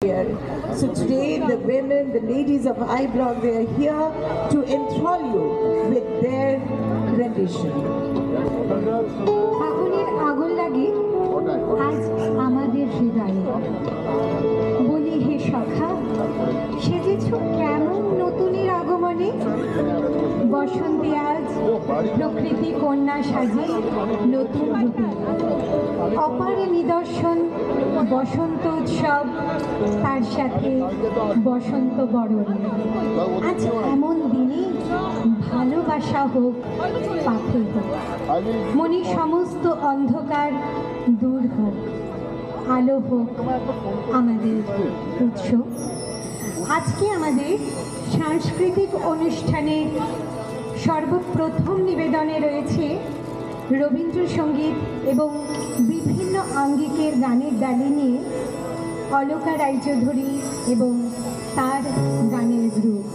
here. So today the women, the ladies of I Block, they are here to enthrall you with their rendition. আগুনের আগুন লাগে আজ আমাদের হৃদয়ে, বলি হে সখা সেজেছ কেমন নতুনের আগমনে, বসন্তে আজ প্রকৃতি কন্যা সাজে নতুন রূপে, অপার নিদর্শন বসন্ত উৎসব, তার সাথে বসন্ত বরণ। আজ এমন দিনে ভালোবাসা হোক পাথর হোক, মনে সমস্ত অন্ধকার দূর হোক, আলো হোক আমাদের উৎস। আজকে আমাদের সাংস্কৃতিক অনুষ্ঠানে সর্বপ্রথম নিবেদনে রয়েছে রবীন্দ্রসঙ্গীত এবং বিভিন্ন আঙ্গিকের গানের ডালি নিয়ে অলকা রায়চৌধুরী এবং তার গানের গ্রুপ।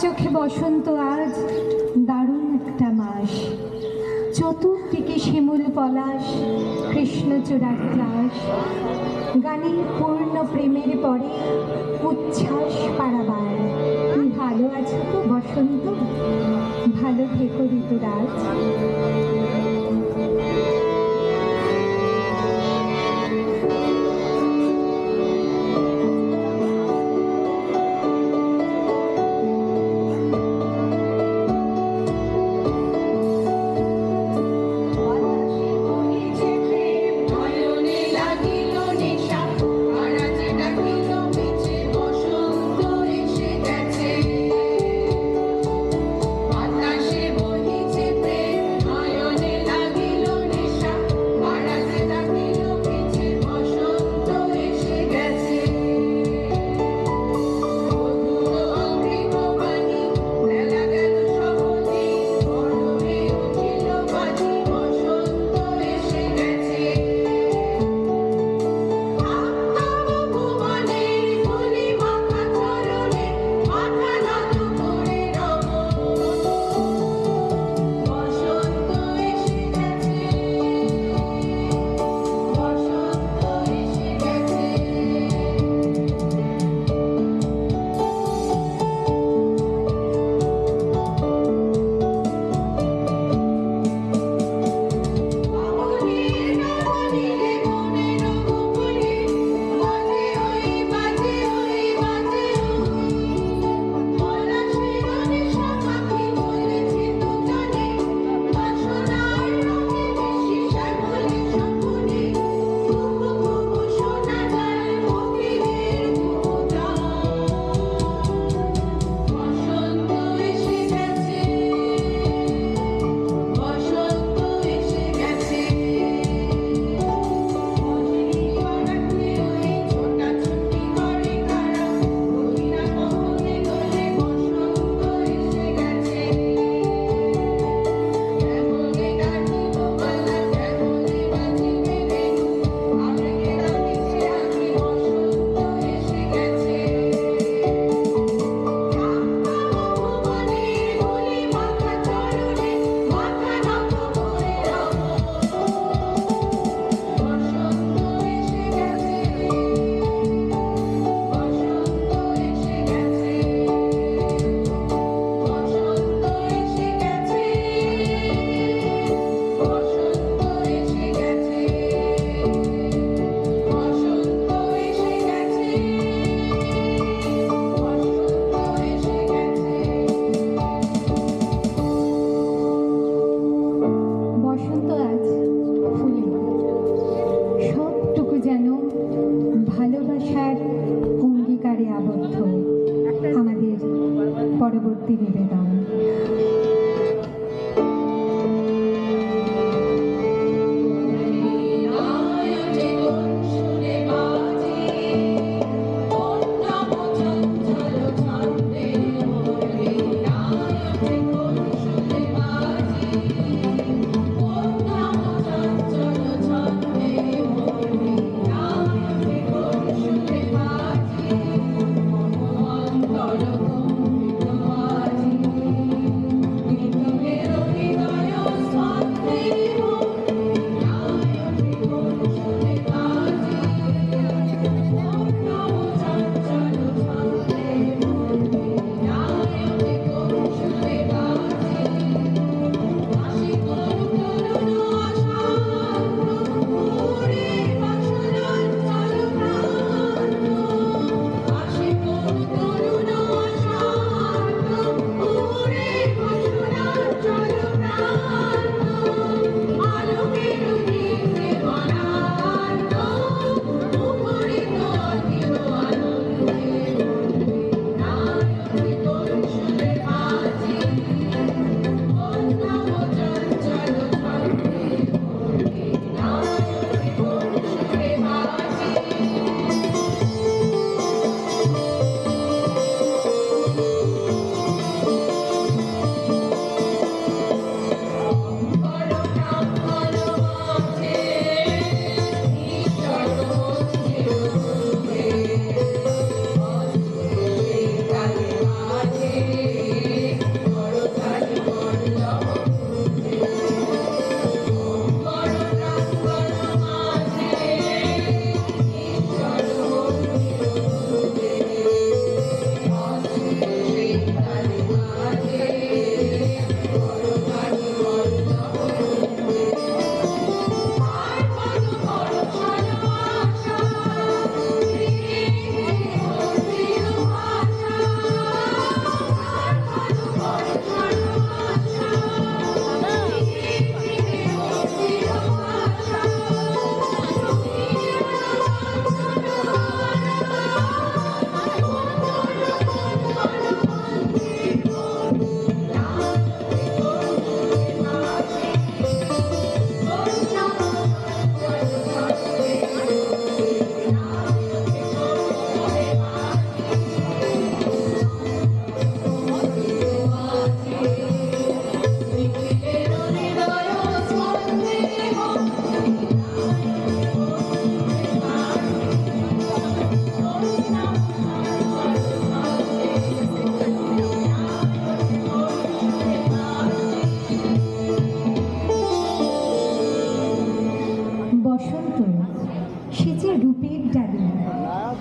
চোখে বসন্ত আজ দারুণ একটা মাস, চতুর্দিকে শিমুল পলাশ, কৃষ্ণচূড়ার ক্লাস, গানের পূর্ণ প্রেমের পরে উচ্ছ্বাস পারাবার। তুমি ভালো আছো তো বসন্ত? ভালো থেকো ঋতুরাজ। বাতাসে বহিছে প্রেম পরবর্তী নিবেদন।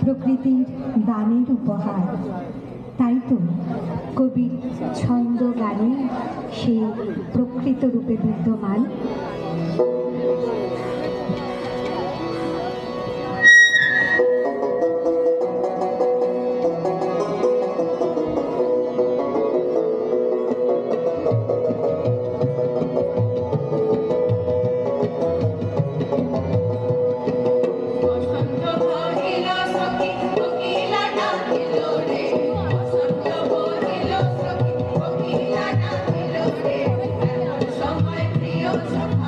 প্রকৃতির দানের উপহার, তাই তো কবির ছন্দ গানে সে প্রকৃত রূপে বিদ্যমান। Somebody,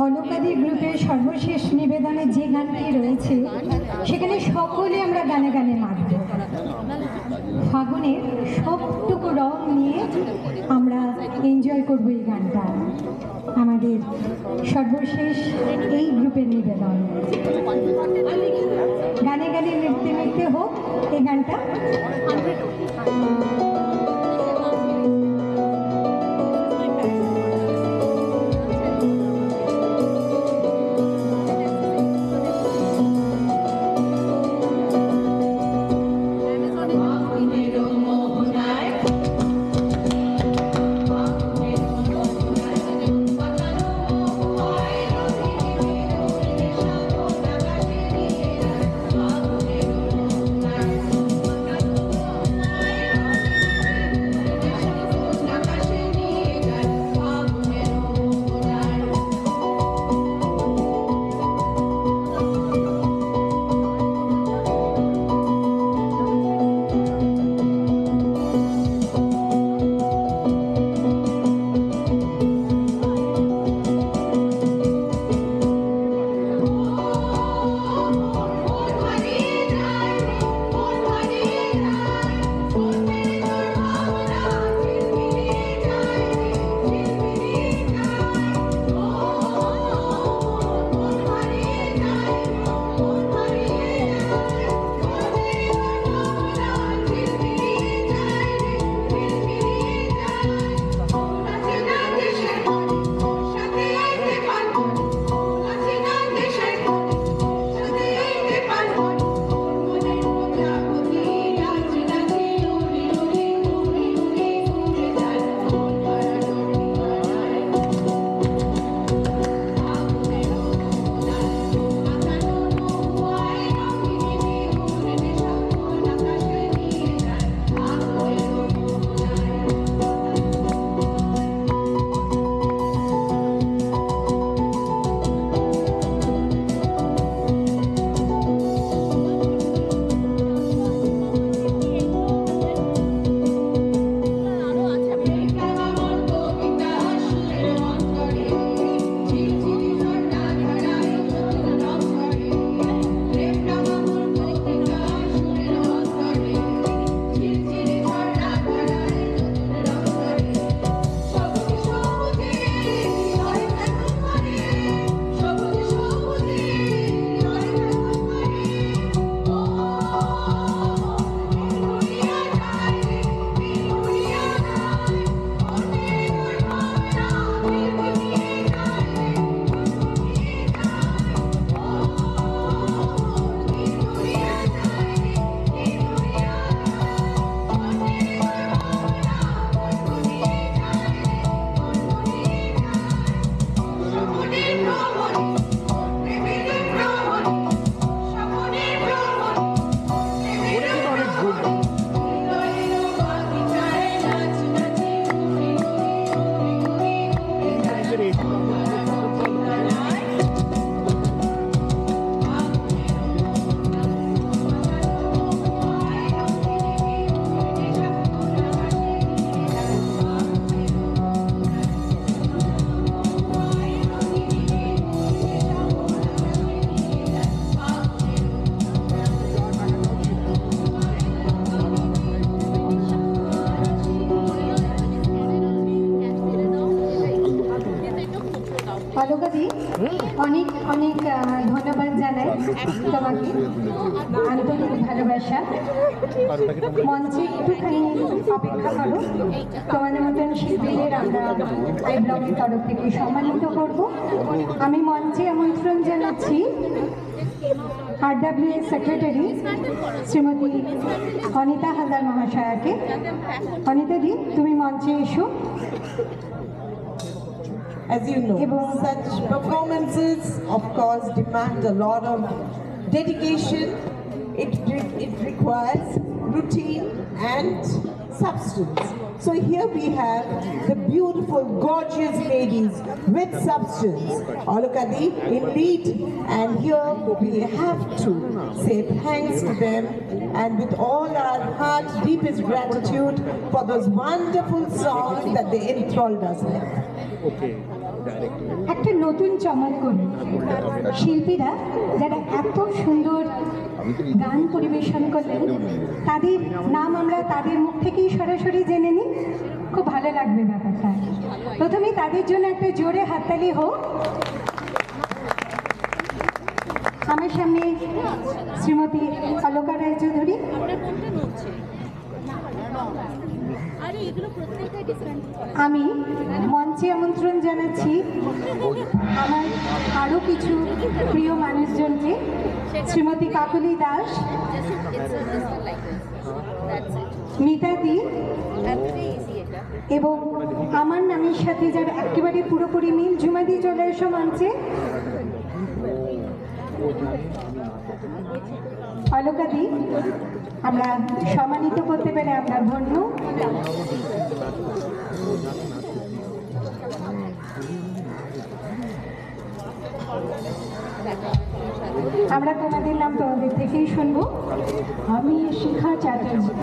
অলকাদি গ্রুপের সর্বশেষ নিবেদনে যে গানটি রয়েছে সেখানে সকলে আমরা গানে গানে মাতব। ফাগুনের সবটুকু রং নিয়ে আমরা এনজয় করব এই গানটা। আমাদের সর্বশেষ এই গ্রুপের নিবেদন, গানে গানে নৃত্যে নৃত্যে হোক এই গানটা। অলকাদি অনেক অনেক ধন্যবাদ জানাই তোমাকে, আন্তরিক ভালোবাসা। মঞ্চে একটুখানি অপেক্ষা করো, তোমাদের মতন শিল্পীদের আমরা আই ব্লগের তরফ থেকে সম্মানিত করব। আমি মঞ্চে আমন্ত্রণ জানাচ্ছি RWA সেক্রেটারি শ্রীমতী অনিতা হালদার মহাশয়াকে। অনিতাদি, তুমি মঞ্চে এসো। As you know, such performances of course demand a lot of dedication. It requires routine and substance. So here we have the beautiful, gorgeous ladies with substance. Olokadi, indeed, and here we have to say thanks to them and with all our heart, deepest gratitude for those wonderful songs that they enthralled us with. একটা নতুন চমক করি, শিল্পীরা যারা এত সুন্দর গান পরিবেশন করলেন তাদের নাম আমরা তাদের মুখ থেকেই সরাসরি জেনে নিই, খুব ভালো লাগবে ব্যাপারটা। প্রথমে তাদের জন্য একটা জোরে হাততালি হোক। আমার সামনে শ্রীমতী অলকা রায়চৌধুরী। আমি মঞ্চে আমন্ত্রণ জানাচ্ছি আমার আরও কিছু প্রিয় মানুষজনকে, শ্রীমতী কাকলি দাস, মিতাদি এবং আমার নামের সাথে যার একেবারে পুরোপুরি মিল, ঝুমাদি চলে এসো মঞ্চে। অলকাদি, আমরা সম্মানিত করতে পেরে আমরা ধন্য। আমরা তোমাদের নাম তোমাদের থেকেই শুনবো। আমি শিখা চ্যাটার্জি।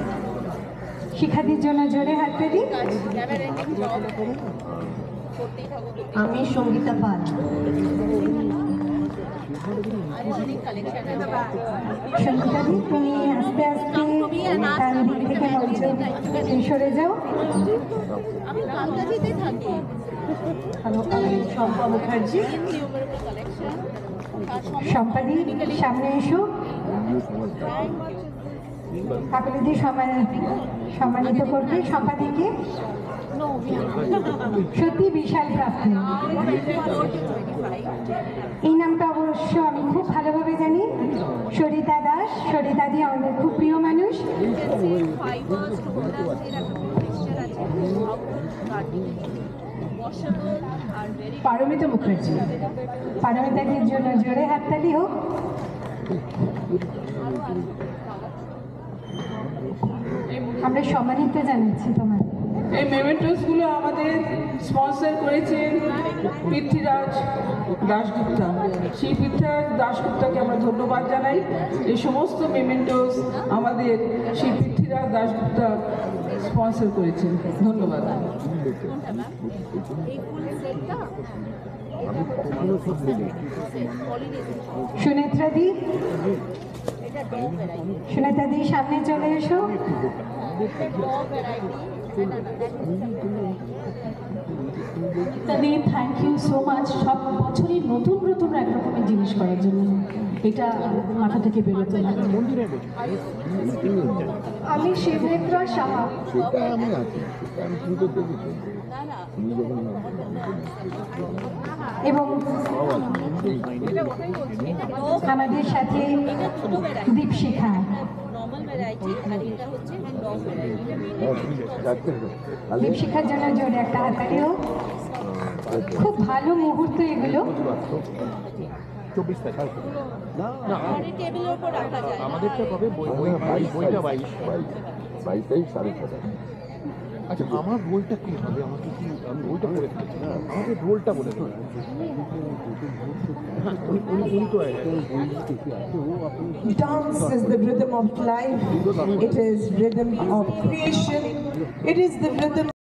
শিখাদির জন্য জোরে হাততে দিই। আমি সঙ্গীতা পাল। সঙ্গীতাদি, তুমি আস্তে আস্তে তার দিক থেকে মঞ্চে সরে যাও। শম্পা মুখার্জি। সম্পাদি, সামনে এসো। কাকলিদি সম্মানিত করবে সম্পাদিকে। সত্যি বিশাল প্রাপ্তি। এই নামটা অবশ্য আমি খুব ভালোভাবে জানি, সরিতা দাস। সরিতাদি আমাদের খুব প্রিয় মানুষ। পারমিতা মুখার্জি। পারমিতাদির জন্য জোরে হাততালি হোক। আমরা সম্মানিত জানাচ্ছি তোমাদের। এই মেমেন্টোসগুলো আমাদের স্পন্সর করেছেন পৃথ্বীরাজ দাশগুপ্তা। সেই পৃথ্বীরাজ দাশগুপ্তাকে আমরা ধন্যবাদ জানাই। এই সমস্ত মেমেন্টোস আমাদের সেই পৃথ্বীরাজ দাশগুপ্তা স্পন্সর করেছেন। ধন্যবাদ। সুনেত্রাদি, সুনেত্রাদি সামনে চলে এসো। তাদের থ্যাংক ইউ সো মাচ। সব বছরই নতুন নতুন একরকমের জিনিস করার জন্য, এটা মাথা থেকে বেরোতে না। আমি শিবনেত্রা সাহা। এবং আমাদের সাথে দীপশিখা। দীপশিখার জন্য জোরে একটা হাততালিও। খুব ভালো মুহূর্ত এগুলো। আমাদেরটা কবে? বইটা 22 সাড়ে 6। আচ্ছা, আমার রোলটা কি হবে? আমাকে কি আমি রোলটা করে ফেলেছি? আমাদের রোলটা বলে তো Dance is the rhythm of life. It is rhythm of creation. It is the rhythm